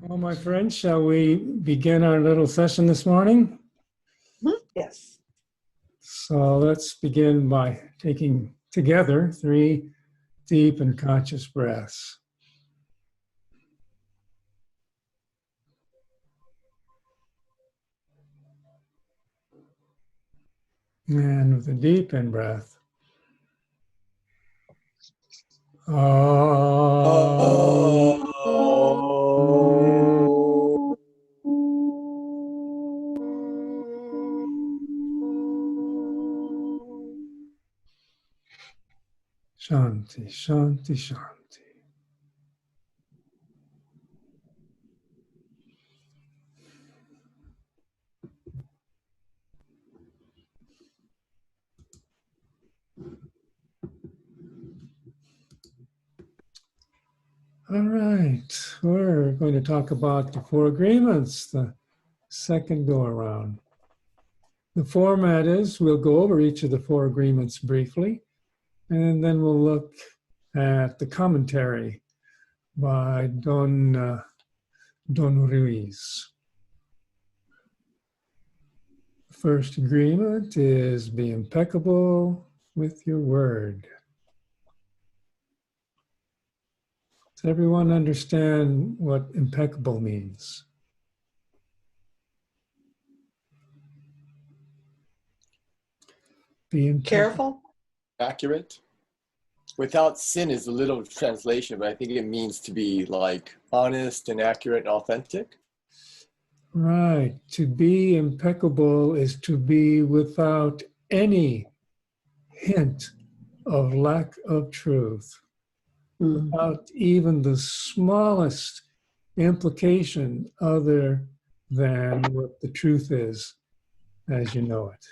Well, my friends, shall we begin our little session this morning? Yes. So let's begin by taking together 3 deep and conscious breaths. And with a deep in breath. Shanti, shanti, shanti. All right, we're going to talk about the 4 agreements, the second go around. The format is we'll go over each of the 4 agreements briefly, and then we'll look at the commentary by Don Ruiz. The first agreement is be impeccable with your word. Does everyone understand what impeccable means? Be impeccable. Careful. Accurate. Without sin is a little translation, but I think it means to be like honest and accurate and authentic. Right. To be impeccable is to be without any hint of lack of truth, without even the smallest implication other than what the truth is as you know it.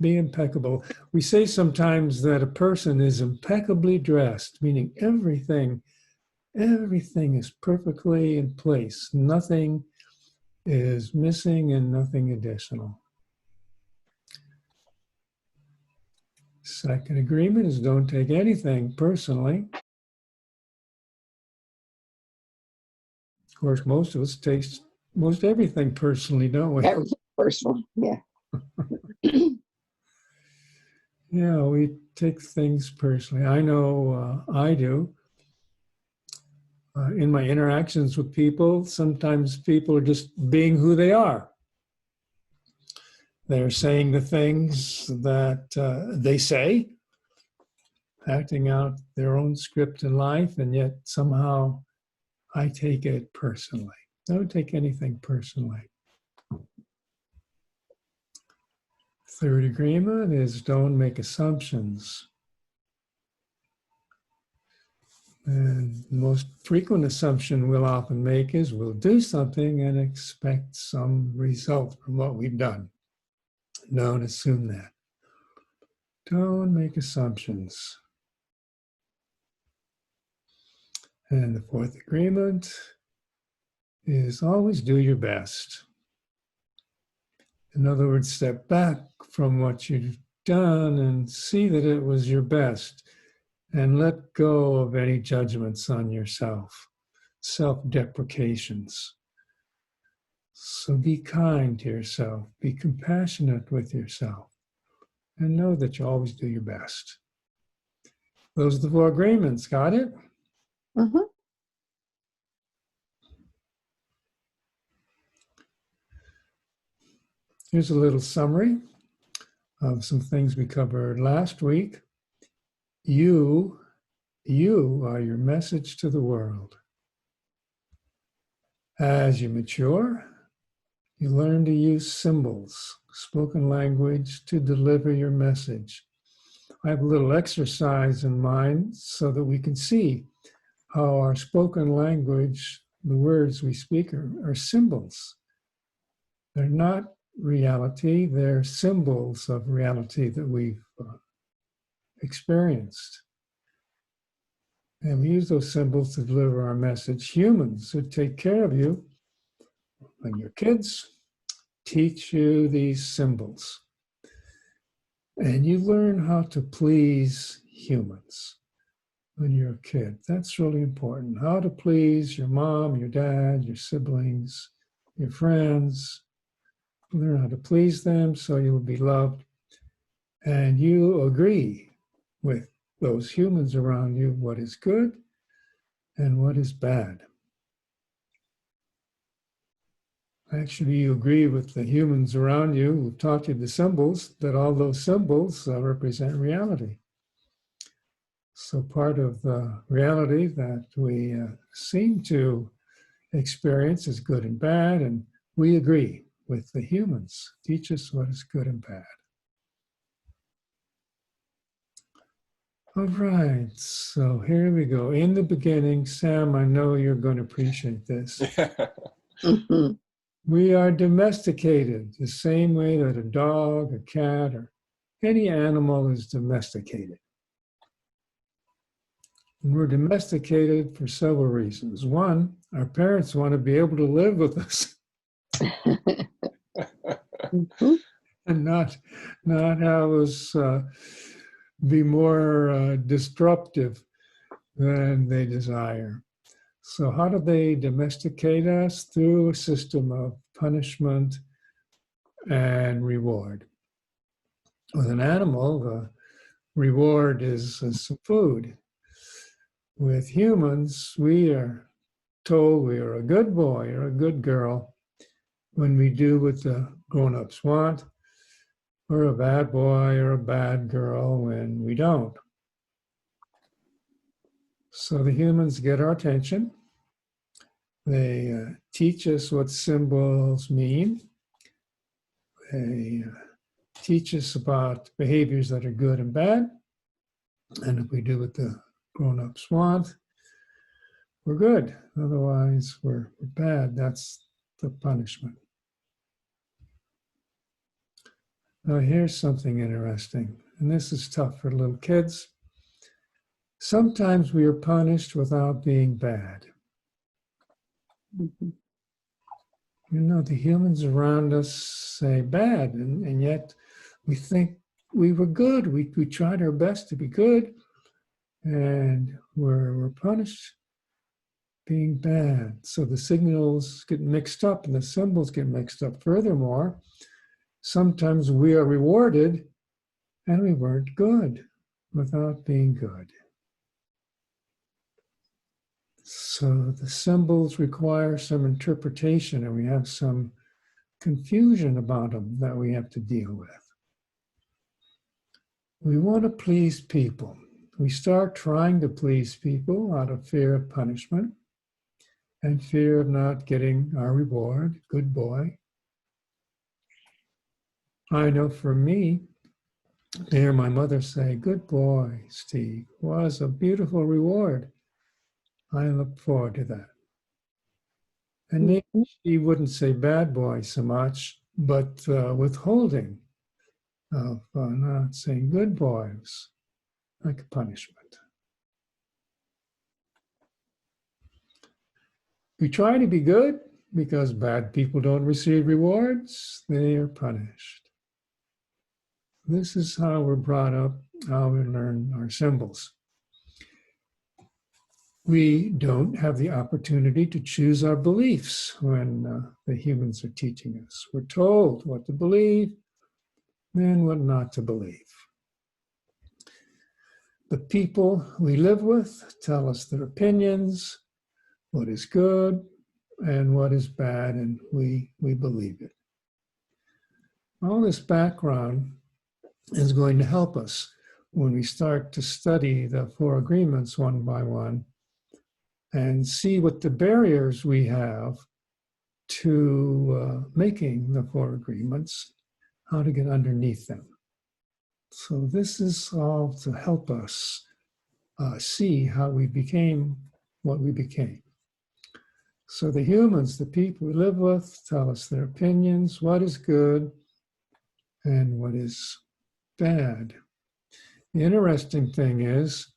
Be impeccable. We say sometimes that a person is impeccably dressed, meaning everything is perfectly in place. Nothing is missing and nothing additional. Second agreement is don't take anything personally. Of course, most of us take most everything personally, don't we? That was personal. Yeah. Yeah, we take things personally. I know I do. In my interactions with people, sometimes people are just being who they are. They're saying the things that they say, acting out their own script in life, and yet somehow I take it personally. I don't take anything personally. Third agreement is don't make assumptions. And the most frequent assumption we'll often make is we'll do something and expect some result from what we've done. Don't assume that. Don't make assumptions. And the fourth agreement is always do your best. In other words, step back from what you've done and see that it was your best, and let go of any judgments on yourself, self-deprecations. So be kind to yourself, be compassionate with yourself, and know that you always do your best. Those are the 4 agreements. Got it? Mm-hmm. Here's a little summary of some things we covered last week. You are your message to the world. As you mature, you learn to use symbols, spoken language, to deliver your message. I have a little exercise in mind so that we can see how our spoken language, the words we speak, are symbols. They're not reality, they're symbols of reality that we've experienced. And we use those symbols to deliver our message. Humans who take care of you, when you're kids, teach you these symbols. And you learn how to please humans. when you're a kid. That's really important. How to please your mom, your dad, your siblings, your friends. Learn how to please them so you'll be loved. And you agree with those humans around you what is good and what is bad. Actually, you agree with the humans around you who taught you the symbols, that all those symbols represent reality. So part of the reality that we seem to experience is good and bad, and we agree with the humans. Teach us what is good and bad. All right, so here we go. In the beginning, Sam, I know you're going to appreciate this. Mhm. We are domesticated the same way that a dog, a cat, or any animal is domesticated. And we're domesticated for several reasons. One, our parents want to be able to live with us Mhm. and not have us be more disruptive than they desire. So how do they domesticate us? Through a system of punishment and reward. With an animal, the reward is some food. With humans, we are told we are a good boy or a good girl when we do what the grown-ups want, or a bad boy or a bad girl when we don't. So the humans get our attention. They teach us what symbols mean. They teach us about behaviors that are good and bad. And if we do what the grown-ups want, we're good. Otherwise, we're bad. That's the punishment. Now, here's something interesting, and this is tough for little kids. Sometimes we are punished without being bad. Mhm. You know, the humans around us say bad, and yet we think we were good. We tried our best to be good, and we're punished being bad. So the signals get mixed up and the symbols get mixed up. Furthermore, sometimes we are rewarded and we weren't good without being good. So the symbols require some interpretation, and we have some confusion about them that we have to deal with. We want to please people. We start trying to please people out of fear of punishment and fear of not getting our reward, good boy. I know for me, to hear my mother say, good boy, Steve, was a beautiful reward. I look forward to that. And maybe she wouldn't say bad boy so much, but withholding of not saying good boys, like a punishment. We try to be good because bad people don't receive rewards, they are punished. This is how we're brought up, how we learn our symbols. We don't have the opportunity to choose our beliefs when the humans are teaching us. We're told what to believe and what not to believe. The people we live with tell us their opinions, what is good and what is bad, and we believe it. All this background is going to help us when we start to study the four agreements one by one and see what the barriers we have to making the four agreements, how to get underneath them. So this is all to help us see how we became what we became. So the humans, the people we live with, tell us their opinions, what is good and what is bad. The interesting thing is,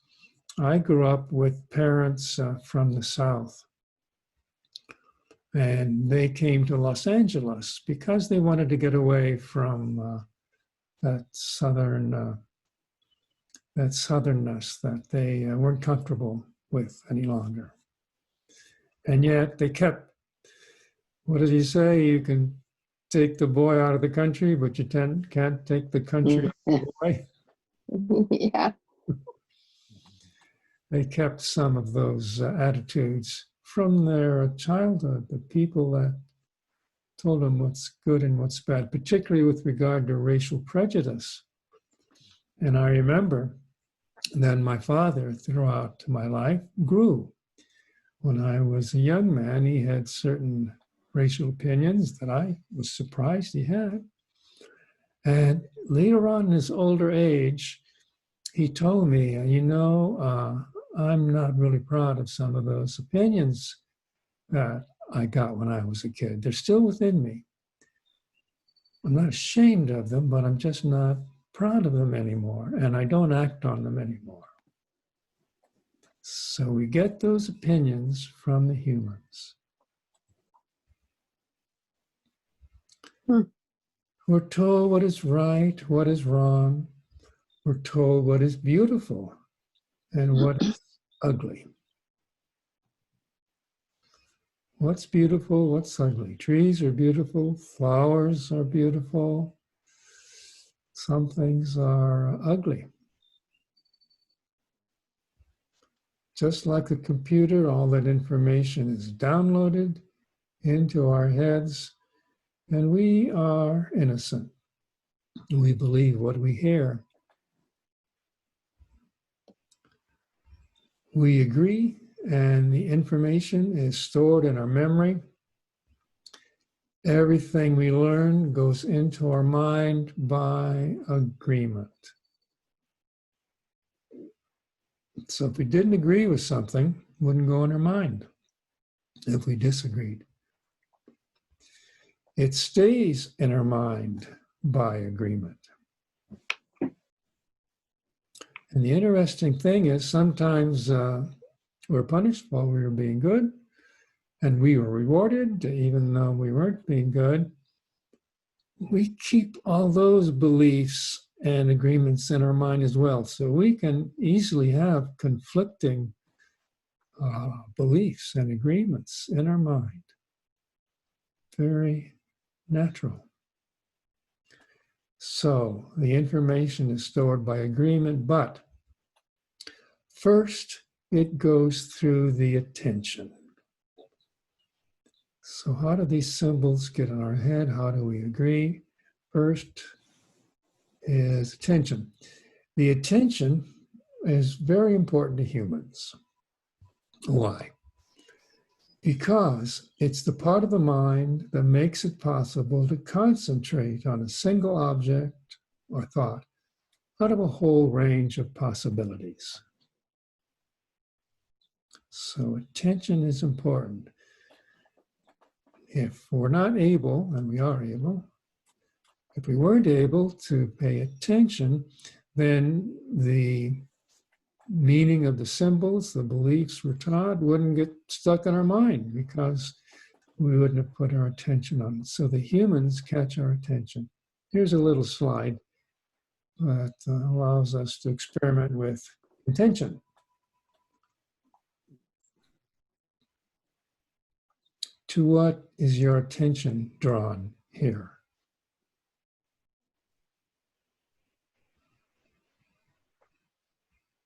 I grew up with parents from the South, and they came to Los Angeles because they wanted to get away from that Southern that southernness that they weren't comfortable with any longer. And yet they kept, what did he say? You can take the boy out of the country, but you can't take the country out of the boy. Yeah. They kept some of those attitudes from their childhood, the people that told them what's good and what's bad, particularly with regard to racial prejudice. And I remember then my father, throughout my life, grew. When I was a young man, he had certain racial opinions that I was surprised he had. And later on in his older age, he told me, I'm not really proud of some of those opinions that I got when I was a kid. They're still within me. I'm not ashamed of them, but I'm just not proud of them anymore, and I don't act on them anymore. So we get those opinions from the humans. We're told what is right, what is wrong. We're told what is beautiful and what is ugly. What's beautiful, what's ugly? Trees are beautiful, flowers are beautiful. Some things are ugly. Just like a computer, all that information is downloaded into our heads, and we are innocent. We believe what we hear. We agree, and the information is stored in our memory. Everything we learn goes into our mind by agreement. So if we didn't agree with something, it wouldn't go in our mind if we disagreed. It stays in our mind by agreement. And the interesting thing is sometimes we're punished while we were being good, and we were rewarded even though we weren't being good. We keep all those beliefs and agreements in our mind as well. So we can easily have conflicting beliefs and agreements in our mind. Very natural. So the information is stored by agreement, but first it goes through the attention. So how do these symbols get in our head? How do we agree? First is attention. The attention is very important to humans. Why? Because it's the part of the mind that makes it possible to concentrate on a single object or thought out of a whole range of possibilities. So attention is important. If we're not able, and we are able, if we weren't able to pay attention, then the meaning of the symbols, the beliefs we're taught, wouldn't get stuck in our mind because we wouldn't have put our attention on it. So the humans catch our attention. Here's a little slide that allows us to experiment with intention. To what is your attention drawn here?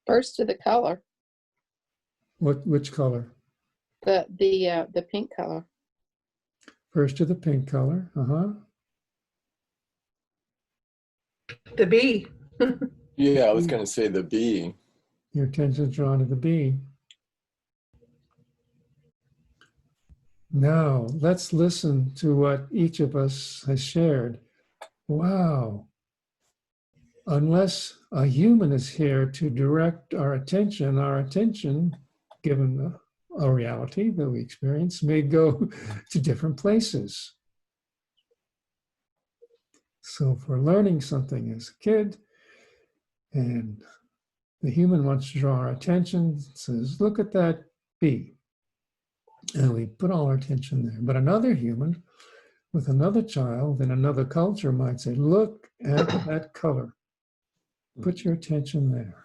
First to the color, Which color? the pink color. First to the pink color. The bee. Yeah, I was going to say the bee. Your attention's drawn to the bee. Now, let's listen to what each of us has shared. Wow. Unless a human is here to direct our attention, given a reality that we experience, may go to different places. So if we're learning something as a kid, and the human wants to draw our attention, says, look at that bee. And we put all our attention there. But another human with another child in another culture might say, look at that color. Put your attention there.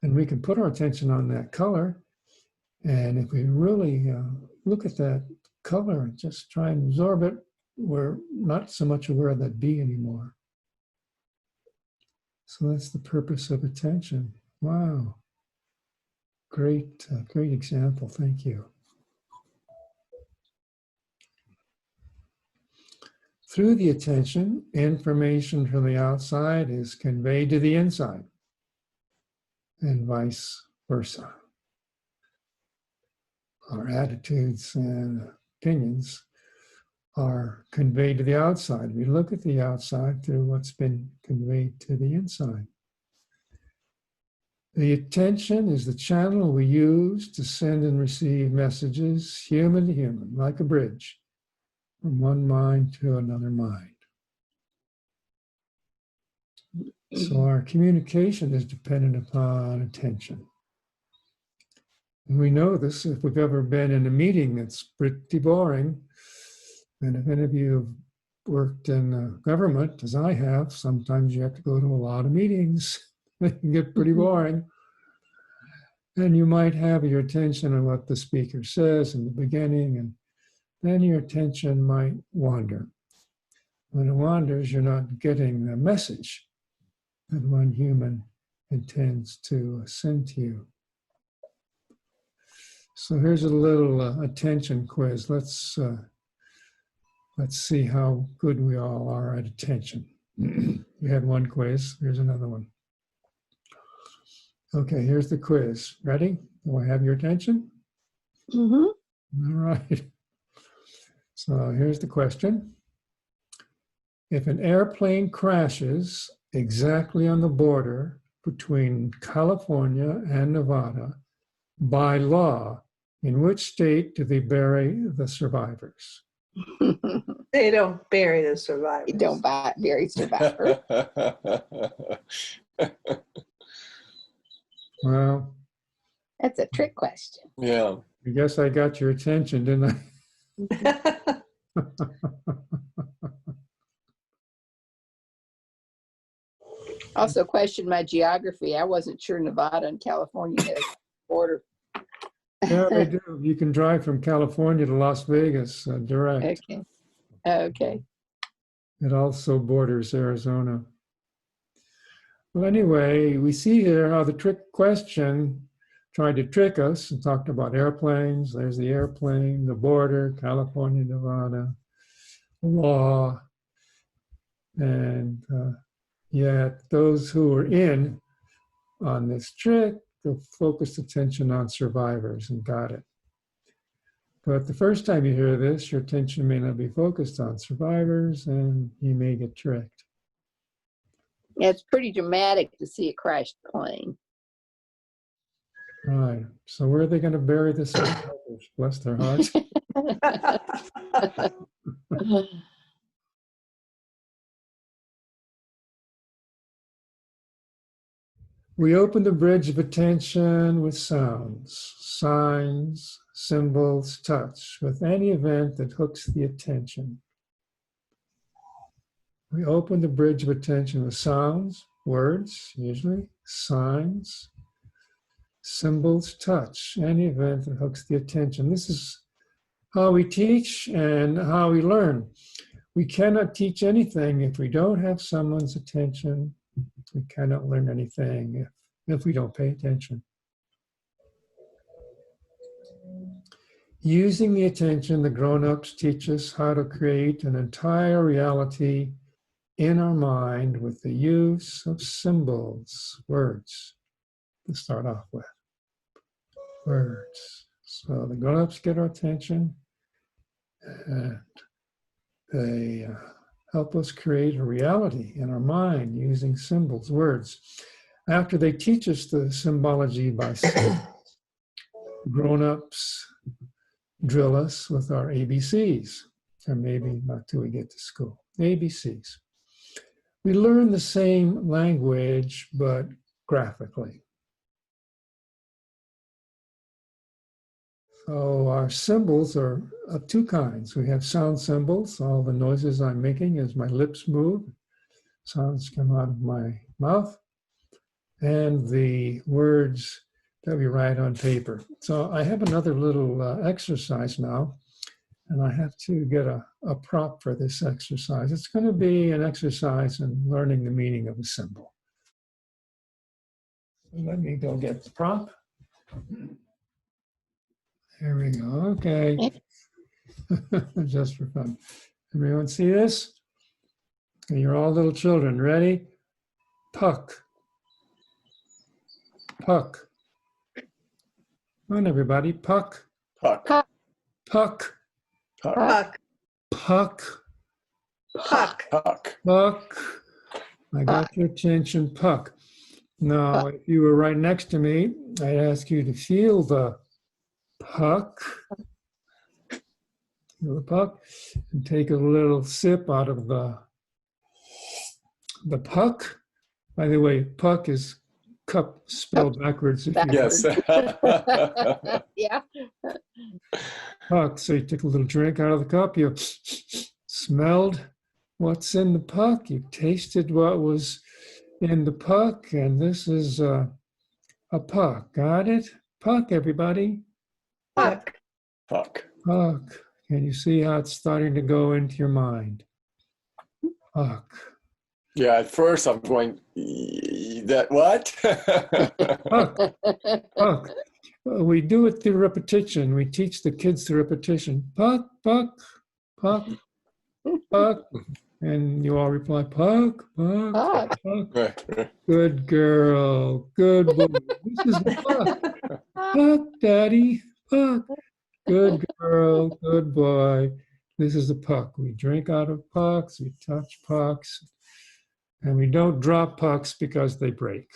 And we can put our attention on that color. And if we really look at that color and just try and absorb it, we're not so much aware of that bee anymore. So that's the purpose of attention. Wow. Great, great example. Thank you. Through the attention, information from the outside is conveyed to the inside, and vice versa. Our attitudes and opinions are conveyed to the outside. We look at the outside through what's been conveyed to the inside. The attention is the channel we use to send and receive messages, human to human, like a bridge, from one mind to another mind. So our communication is dependent upon attention. And we know this if we've ever been in a meeting that's pretty boring. And if any of you have worked in government, as I have, sometimes you have to go to a lot of meetings. They can get pretty boring. And you might have your attention on what the speaker says in the beginning, and then your attention might wander. When it wanders, you're not getting the message that one human intends to send to you. So here's a little attention quiz. Let's see how good we all are at attention. We had one quiz. Here's another one. Okay, here's the quiz. Ready? Do I have your attention? Mm-hmm. All right. So here's the question. If an airplane crashes exactly on the border between California and Nevada, by law, in which state do they bury the survivors? They don't bury the survivors. Don't bury survivor. Well, That's a trick question. Yeah. I guess I got your attention, didn't I? Also questioned my geography. I wasn't sure Nevada and California had a border. Yeah, they do. You can drive from California to Las Vegas direct. Okay. Okay. It also borders Arizona. Well, anyway, we see here how the trick question tried to trick us and talked about airplanes. There's the airplane, the border, California, Nevada, law. And yet those who were in on this trick focused attention on survivors and got it. But the first time you hear this, your attention may not be focused on survivors and you may get tricked. Yeah, it's pretty dramatic to see a crashed plane. Right. So where are they going to bury the survivors? Bless their hearts. We open the bridge of attention with sounds, signs, symbols, touch, with any event that hooks the attention. We open the bridge of attention with sounds, words, usually, signs, symbols, touch, any event that hooks the attention. This is how we teach and how we learn. We cannot teach anything if we don't have someone's attention. We cannot learn anything if we don't pay attention. Using the attention, the grown-ups teach us how to create an entire reality in our mind with the use of symbols, words, to start off with. Words. So the grown-ups get our attention and they help us create a reality in our mind using symbols, words. After they teach us the symbology by symbols, grown-ups drill us with our ABCs, or maybe not till we get to school. ABCs. We learn the same language, but graphically. So our symbols are of two kinds. We have sound symbols. All the noises I'm making as my lips move. Sounds come out of my mouth. and the words that we write on paper. So I have another little exercise now, and I have to get a prop for this exercise. It's going to be an exercise in learning the meaning of a symbol. Let me go get the prop. There we go. Okay. Just for fun. Everyone see this? And you're all little children. Ready? Puck. Puck. Come on, everybody. Puck. Puck. Puck. Puck. Puck. Puck. Puck. Puck. Puck. Puck. I got your attention. Puck. Now, if you were right next to me, I'd ask you to feel the puck. Feel the puck. And take a little sip out of the puck. By the way, puck is cup spelled backwards. If you Yes. Yeah. puck. So you took a little drink out of the cup. You smelled what's in the puck. You tasted what was in the puck. And this is a puck. Got it? Puck, everybody. Puck. Puck. Puck. Can you see how it's starting to go into your mind? Puck. Yeah, at first I'm going, that what? Puck. Puck. We do it through repetition. We teach the kids through repetition. Puck, puck, puck, puck. And you all reply, puck, puck, Puck. puck. Right, right. Good girl. Good boy. This is the puck. Puck, daddy. Puck. Good girl. Good boy. This is the puck. We drink out of pucks. We touch pucks. And we don't drop pucks because they break.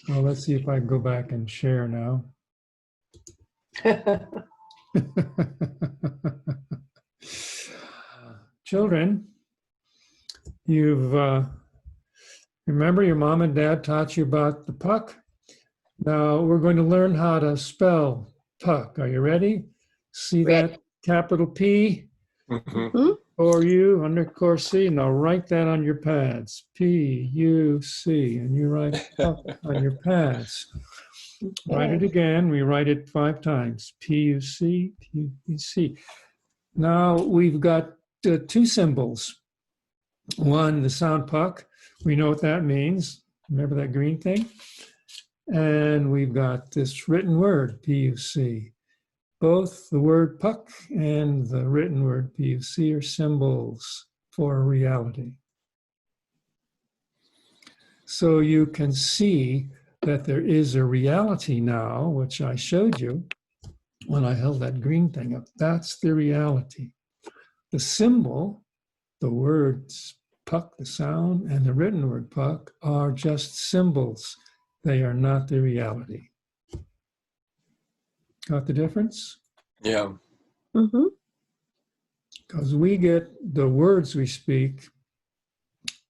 Well, let's see if I can go back and share now. Children, you've remember your mom and dad taught you about the puck? Now we're going to learn how to spell puck. Are you ready? See Ready. that capital P Mhm. or U underscore C? Now write that on your pads. P-U-C, and you write puck on your pads. Write it again. We write it 5 times. P-U-C, P-U-C. Now we've got 2 symbols. One, the sound puck. We know what that means. Remember that green thing? And we've got this written word, P-U-C. Both the word puck and the written word P-U-C are symbols for reality. So you can see that there is a reality now, which I showed you when I held that green thing up. That's the reality. The symbol, the words puck, the sound, and the written word puck are just symbols. They are not the reality. Got the difference? Yeah. Mm-hmm. Because we get the words we speak,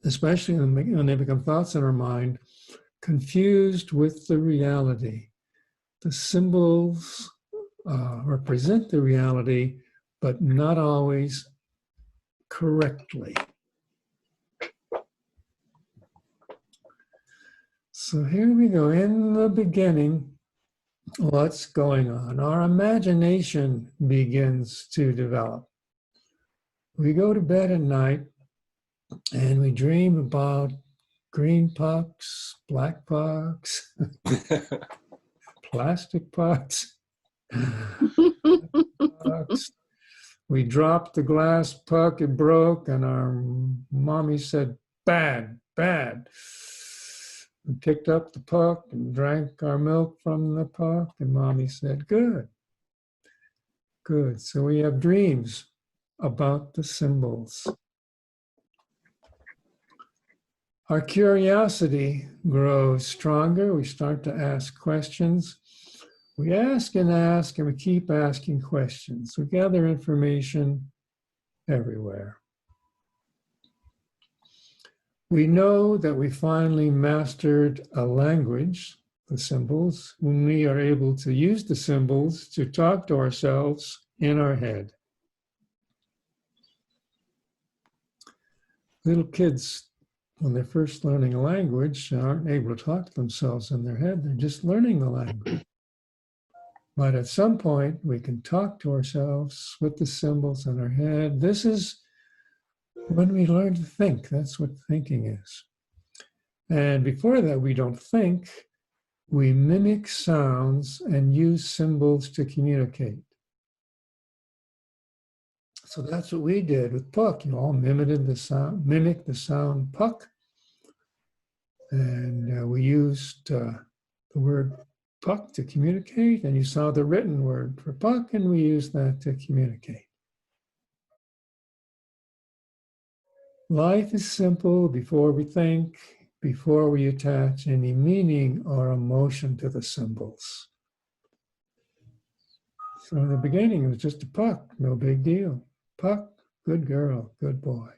especially when they become thoughts in our mind, confused with the reality. The symbols represent the reality, but not always correctly. So here we go. In the beginning, what's going on? Our imagination begins to develop. We go to bed at night and we dream about green pucks, black pucks, plastic pucks. Pucks. We dropped the glass puck, it broke, and our mommy said, bad, bad. We picked up the puck and drank our milk from the puck, and mommy said, good, good. So we have dreams about the symbols. Our curiosity grows stronger. We start to ask questions. We ask, and we keep asking questions. We gather information everywhere. We know that we finally mastered a language, the symbols, when we are able to use the symbols to talk to ourselves in our head. Little kids when they're first learning a language, aren't able to talk to themselves in their head. They're just learning the language. But at some point, we can talk to ourselves with the symbols in our head. This is when we learn to think. That's what thinking is. And before that, we don't think. We mimic sounds and use symbols to communicate. So that's what we did with puck. You all mimicked the sound puck. And we used the word puck to communicate, and you saw the written word for puck, and we used that to communicate. Life is simple before we think, before we attach any meaning or emotion to the symbols. So in the beginning, it was just a puck, no big deal. Puck, good girl, good boy.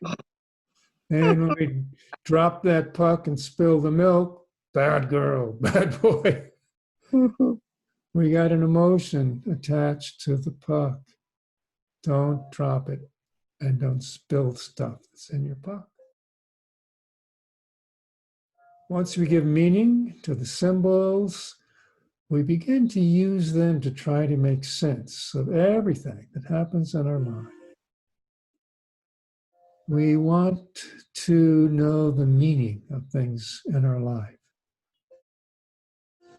And when we drop that puck and spill the milk, bad girl, bad boy. We got an emotion attached to the puck. Don't drop it and don't spill stuff that's in your puck. Once we give meaning to the symbols, we begin to use them to try to make sense of everything that happens in our life. We want to know the meaning of things in our life.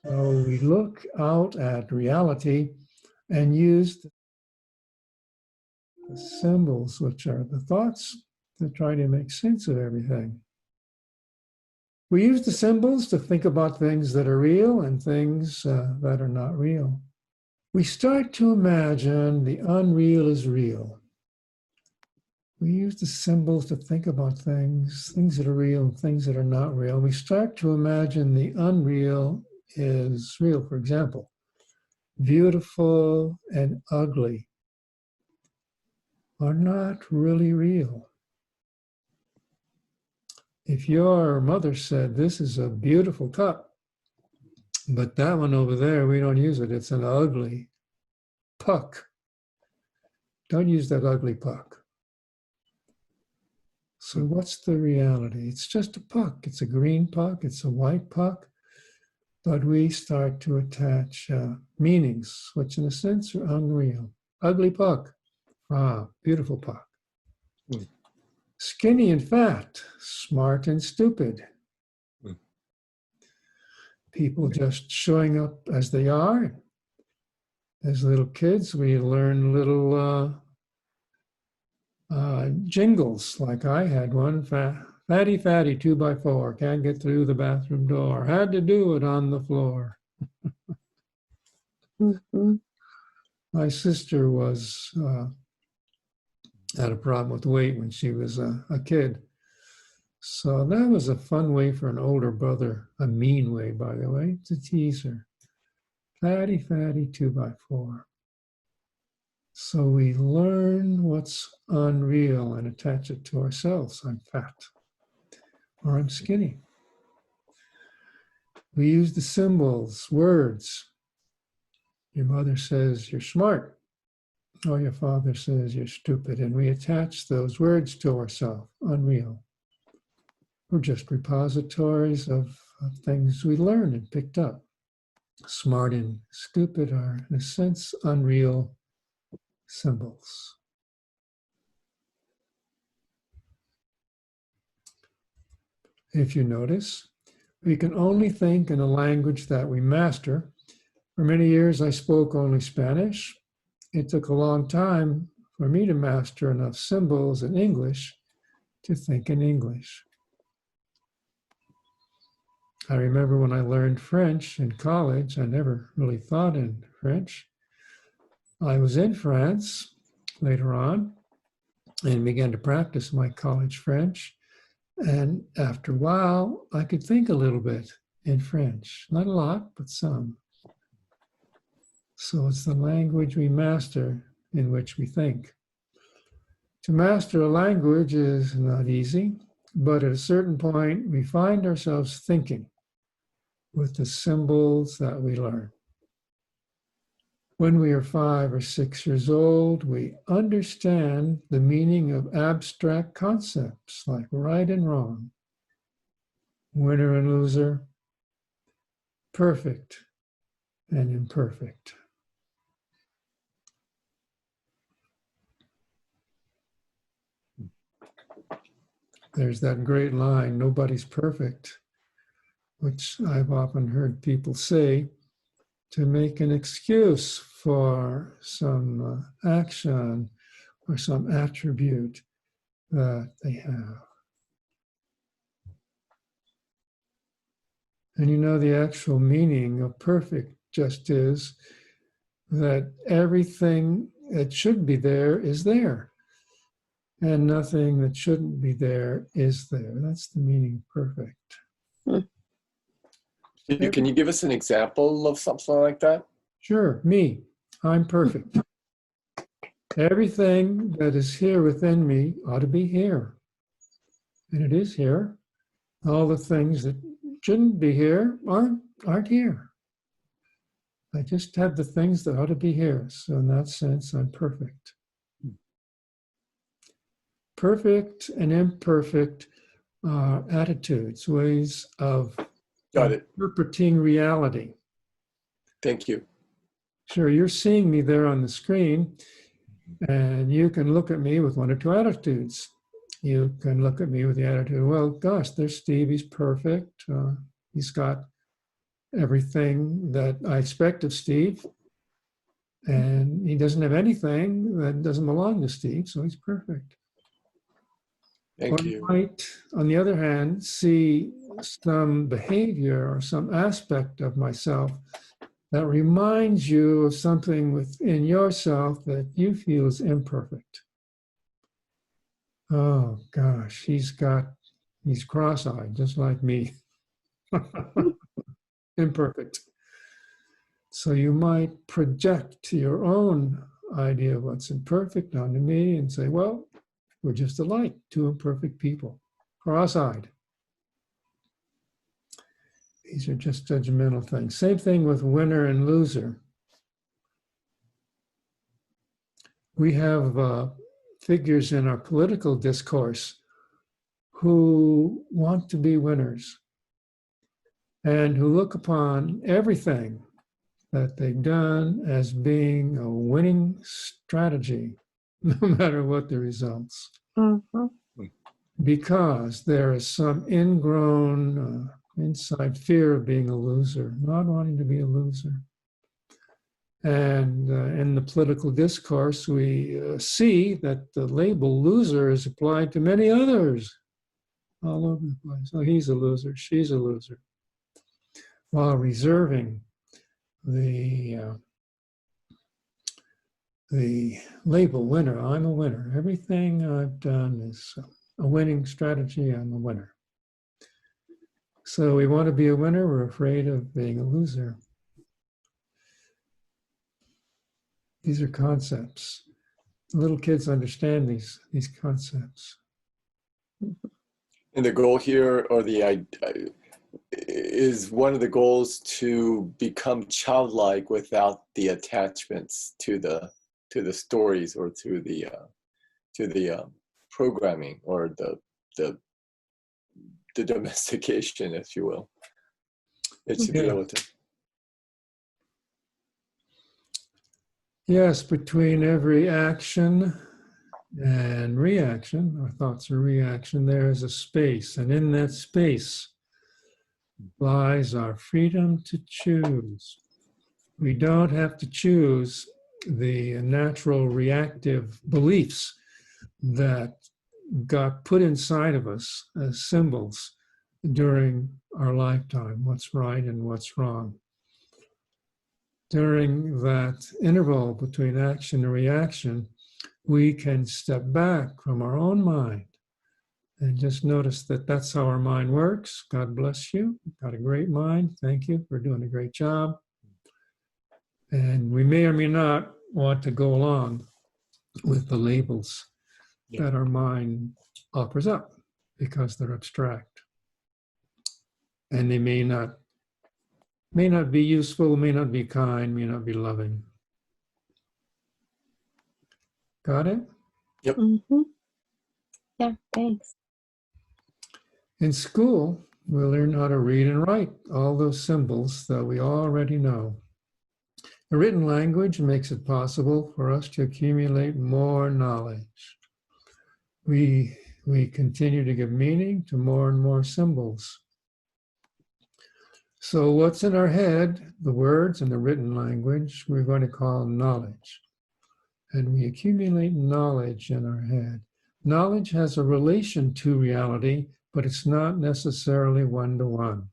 So we look out at reality and use the symbols, which are the thoughts, to try to make sense of everything. We use the symbols to think about things that are real and things that are not real. We start to imagine the unreal is real. We use the symbols to think about things that are real and things that are not real. We start to imagine the unreal is real. For example, beautiful and ugly are not really real. If your mother said, this is a beautiful cup, but that one over there, we don't use it, it's an ugly puck. Don't use that ugly puck. So what's the reality? It's just a puck. It's a green puck, it's a white puck, but we start to attach meanings, which in a sense are unreal. Ugly puck, beautiful puck. Skinny and fat, smart and stupid. People just showing up as they are. As little kids, we learn little jingles, like I had one, fatty, fatty, 2x4, can't get through the bathroom door, had to do it on the floor. My sister was had a problem with weight when she was a kid. So that was a fun way for an older brother, a mean way, by the way, to tease her. Fatty, fatty, 2x4. So we learn what's unreal and attach it to ourselves. I'm fat, or I'm skinny. We use the symbols, words. Your mother says you're smart, or your father says you're stupid, and we attach those words to ourselves, unreal. We're just repositories of things we learned and picked up. Smart and stupid are, in a sense, unreal symbols. If you notice, we can only think in a language that we master. For many years, I spoke only Spanish. It took a long time for me to master enough symbols in English to think in English. I remember when I learned French in college, I never really thought in French. I was in France later on and began to practice my college French. And after a while, I could think a little bit in French. Not a lot, but some. So it's the language we master in which we think. To master a language is not easy, but at a certain point, we find ourselves thinking with the symbols that we learn. When we are 5 or 6 years old, we understand the meaning of abstract concepts like right and wrong. winner and loser, perfect and imperfect. There's that great line, nobody's perfect, which I've often heard people say to make an excuse for some action or some attribute that they have. And you know, the actual meaning of perfect just is that everything that should be there is there, and nothing that shouldn't be there is there. That's the meaning of perfect. Can you give us an example of something like that? Sure, me, I'm perfect. Everything that is here within me ought to be here. And it is here. All the things that shouldn't be here aren't here. I just have the things that ought to be here. So in that sense, I'm perfect. Perfect and imperfect are attitudes, ways of Got it. interpreting reality. Thank you. Sure, you're seeing me there on the screen, and you can look at me with one or two attitudes. You can look at me with the attitude, well, gosh, there's Steve, he's perfect. He's got everything that I expect of Steve, and he doesn't have anything that doesn't belong to Steve, so he's perfect. Thank Or you. might, on the other hand, see some behavior or some aspect of myself that reminds you of something within yourself that you feel is imperfect. Oh gosh, he's cross-eyed, just like me. Imperfect. So you might project your own idea of what's imperfect onto me and say, well, we're just alike, two imperfect people, cross-eyed. These are just judgmental things. Same thing with winner and loser. We have figures in our political discourse who want to be winners and who look upon everything that they've done as being a winning strategy, no matter what the results. Mm-hmm. Because there is some ingrown inside fear of being a loser, not wanting to be a loser. And in the political discourse, we see that the label loser is applied to many others all over the place. Oh, he's a loser, she's a loser, while reserving the label winner. I'm a winner. Everything I've done is a winning strategy. I'm a winner. So we want to be a winner. We're afraid of being a loser. These are concepts. Little kids understand these concepts. And the goal here, or is one of the goals to become childlike without the attachments to the stories or to the programming or the domestication, if you will. It should be able to. Yes, between every action and reaction, or thoughts and reaction, there is a space. And in that space lies our freedom to choose. We don't have to choose the natural reactive beliefs that got put inside of us as symbols during our lifetime, what's right and what's wrong. During that interval between action and reaction, we can step back from our own mind and just notice that that's how our mind works. God bless you. You've got a great mind. Thank you for doing a great job. And we may or may not want to go along with the labels that our mind offers up because they're abstract. And they may not be useful, may not be kind, may not be loving. Got it? Mm-hmm. Yeah, thanks. In school, we'll learn how to read and write all those symbols that we already know. The written language makes it possible for us to accumulate more knowledge. We continue to give meaning to more and more symbols. So what's in our head, the words and the written language, we're going to call knowledge. And we accumulate knowledge in our head. Knowledge has a relation to reality, but it's not necessarily one-to-one.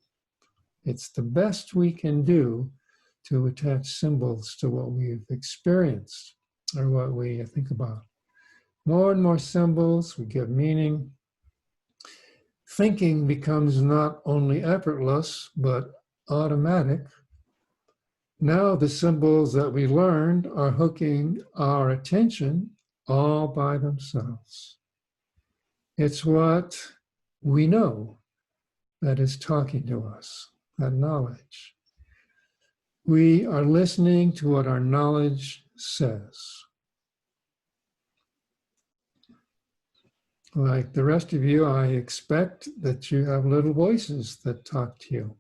It's the best we can do to attach symbols to what we've experienced or what we think about. More and more symbols, we give meaning. Thinking becomes not only effortless, but automatic. Now the symbols that we learned are hooking our attention all by themselves. It's what we know that is talking to us, that knowledge. We are listening to what our knowledge says. Like the rest of you, I expect that you have little voices that talk to you.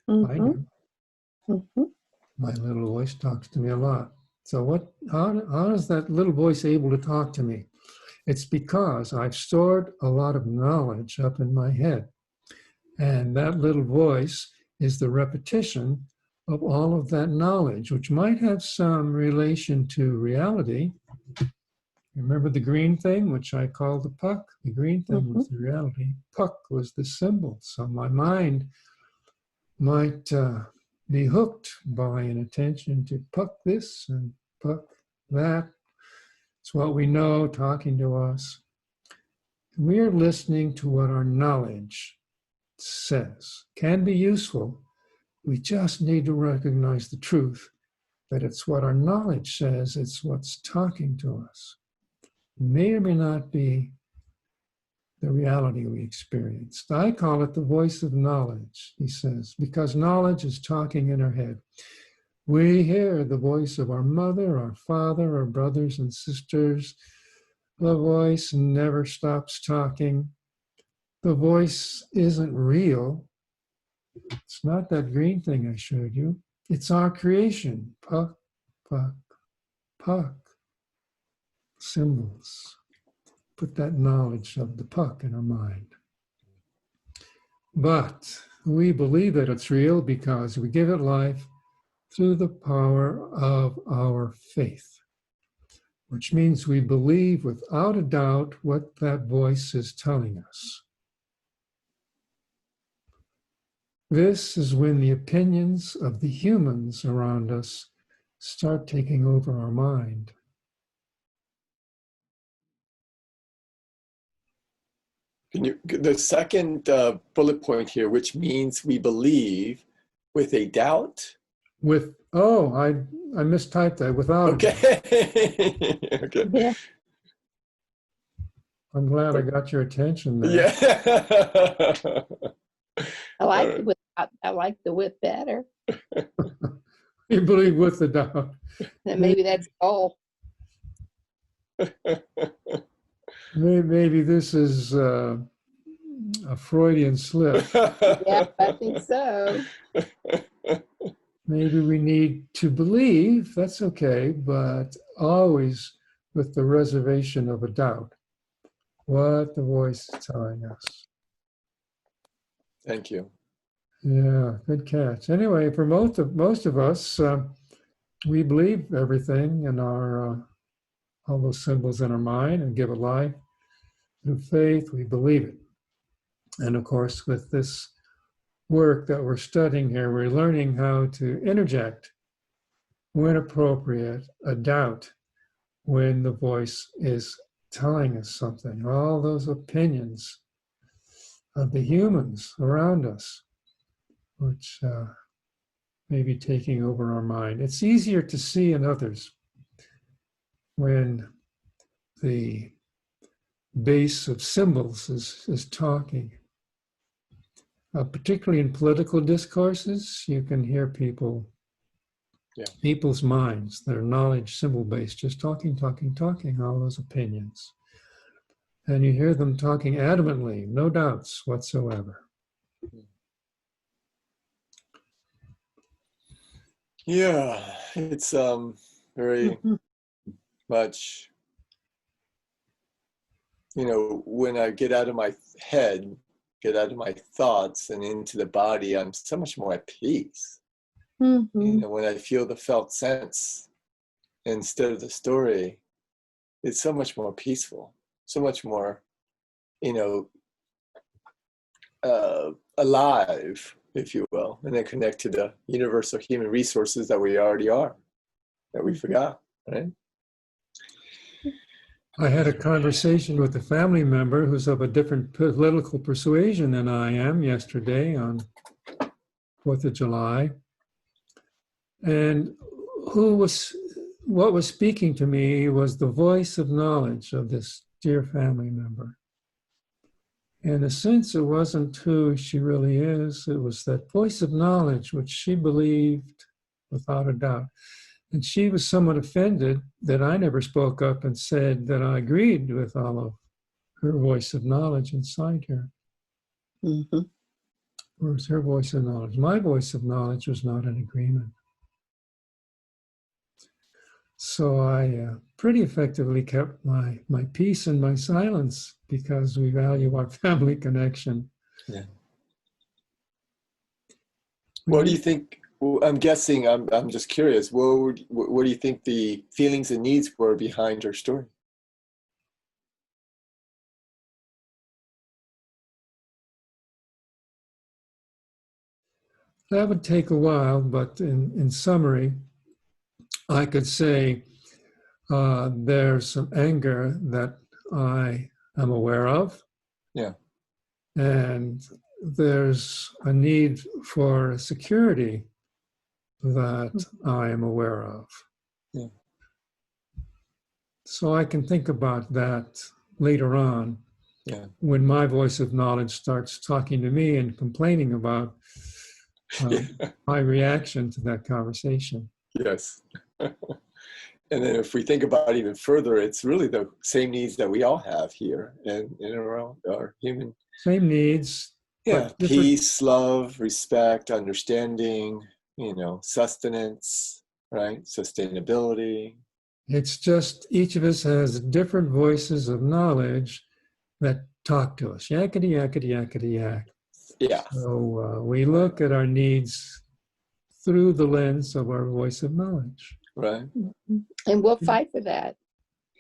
I do. My little voice talks to me a lot. So how is that little voice able to talk to me? It's because I've stored a lot of knowledge up in my head. And that little voice is the repetition of all of that knowledge, which might have some relation to reality. Remember the green thing, which I call the puck? The green thing was the reality. Puck was the symbol. So my mind might be hooked by an attention to puck this and puck that. It's what we know talking to us. We are listening to what our knowledge says. Can be useful. We just need to recognize the truth that it's what our knowledge says, it's what's talking to us. May or may not be the reality we experienced. I call it the voice of knowledge, he says, because knowledge is talking in our head. We hear the voice of our mother, our father, our brothers and sisters. The voice never stops talking. The voice isn't real. It's not that green thing I showed you. It's our creation. Puck, puck, puck. Symbols. Put that knowledge of the puck in our mind. But we believe that it's real because we give it life through the power of our faith, which means we believe without a doubt what that voice is telling us. This is when the opinions of the humans around us start taking over our mind. The second bullet point here, which means we believe with a doubt. I mistyped that, without. Okay. Okay. Yeah. I'm glad I got your attention there. Yeah. I like the with better. You believe with the doubt. And maybe that's all. Maybe this is a Freudian slip. Yeah, I think so. Maybe we need to believe, that's okay, but always with the reservation of a doubt. What the voice is telling us. Thank you. Yeah, good catch. Anyway, for most of us, we believe everything in our all those symbols in our mind and give it life. Through faith, we believe it. And of course, with this work that we're studying here, we're learning how to interject, when appropriate, a doubt when the voice is telling us something. All those opinions of the humans around us, which may be taking over our mind. It's easier to see in others when the base of symbols is talking. Particularly in political discourses, you can hear people's minds, their knowledge symbol-based, just talking, all those opinions. And you hear them talking adamantly, no doubts whatsoever. Yeah, it's very much, when I get out of my head, get out of my thoughts and into the body, I'm so much more at peace. When I feel the felt sense instead of the story, it's so much more peaceful, so much more, alive, if you will, and then connect to the universal human resources that we already are, that we forgot, right? I had a conversation with a family member who's of a different political persuasion than I am yesterday on 4th of July. And what was speaking to me was the voice of knowledge of this dear family member. In a sense, it wasn't who she really is. It was that voice of knowledge, which she believed without a doubt. And she was somewhat offended that I never spoke up and said that I agreed with all of her voice of knowledge inside her. Whereas her voice of knowledge, my voice of knowledge was not in agreement. So I pretty effectively kept my peace and my silence because we value our family connection. Yeah. What do you think? I'm guessing, I'm just curious, what do you think the feelings and needs were behind her story? That would take a while, but in summary, I could say there's some anger that I am aware of. Yeah. And there's a need for security that I am aware of. Yeah. So I can think about that later on. Yeah. When my voice of knowledge starts talking to me and complaining about my reaction to that conversation. Yes. And then if we think about it even further, it's really the same needs that we all have here and in our human. Same needs. Yeah. Peace, love, respect, understanding, sustenance, right? Sustainability. It's just each of us has different voices of knowledge that talk to us. Yakety, yakety, yakety, yak. Yeah. So we look at our needs through the lens of our voice of knowledge. Right. And we'll fight for that.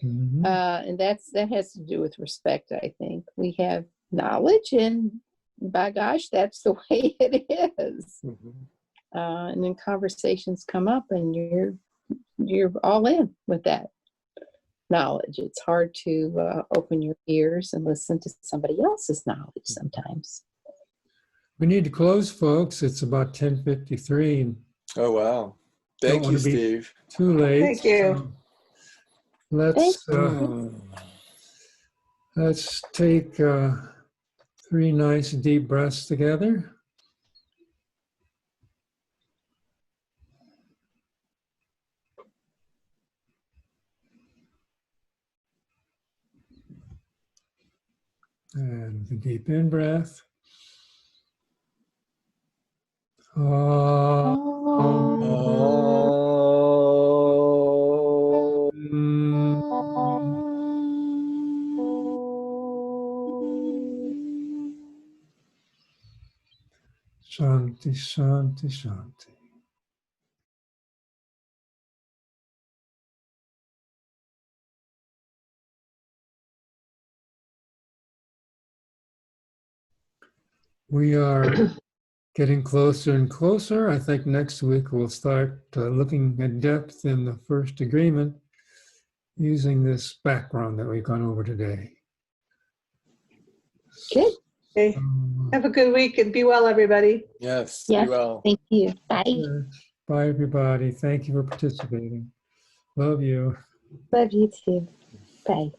Mm-hmm. And that has to do with respect, I think. We have knowledge, and by gosh, that's the way it is. And then conversations come up, and you're all in with that knowledge. It's hard to open your ears and listen to somebody else's knowledge sometimes. We need to close, folks. It's about 10:53. Oh, wow. Thank you, Steve. Too late. Thank you. Let's take 3 nice deep breaths together. And the deep in breath. Shanti, shanti, shanti. We are getting closer and closer. I think next week we'll start looking at depth in the first agreement using this background that we've gone over today. Good. Okay. Have a good week and be well, everybody. Yes, Yes. be well. Thank you. Bye. Bye, everybody. Thank you for participating. Love you. Love you too. Bye.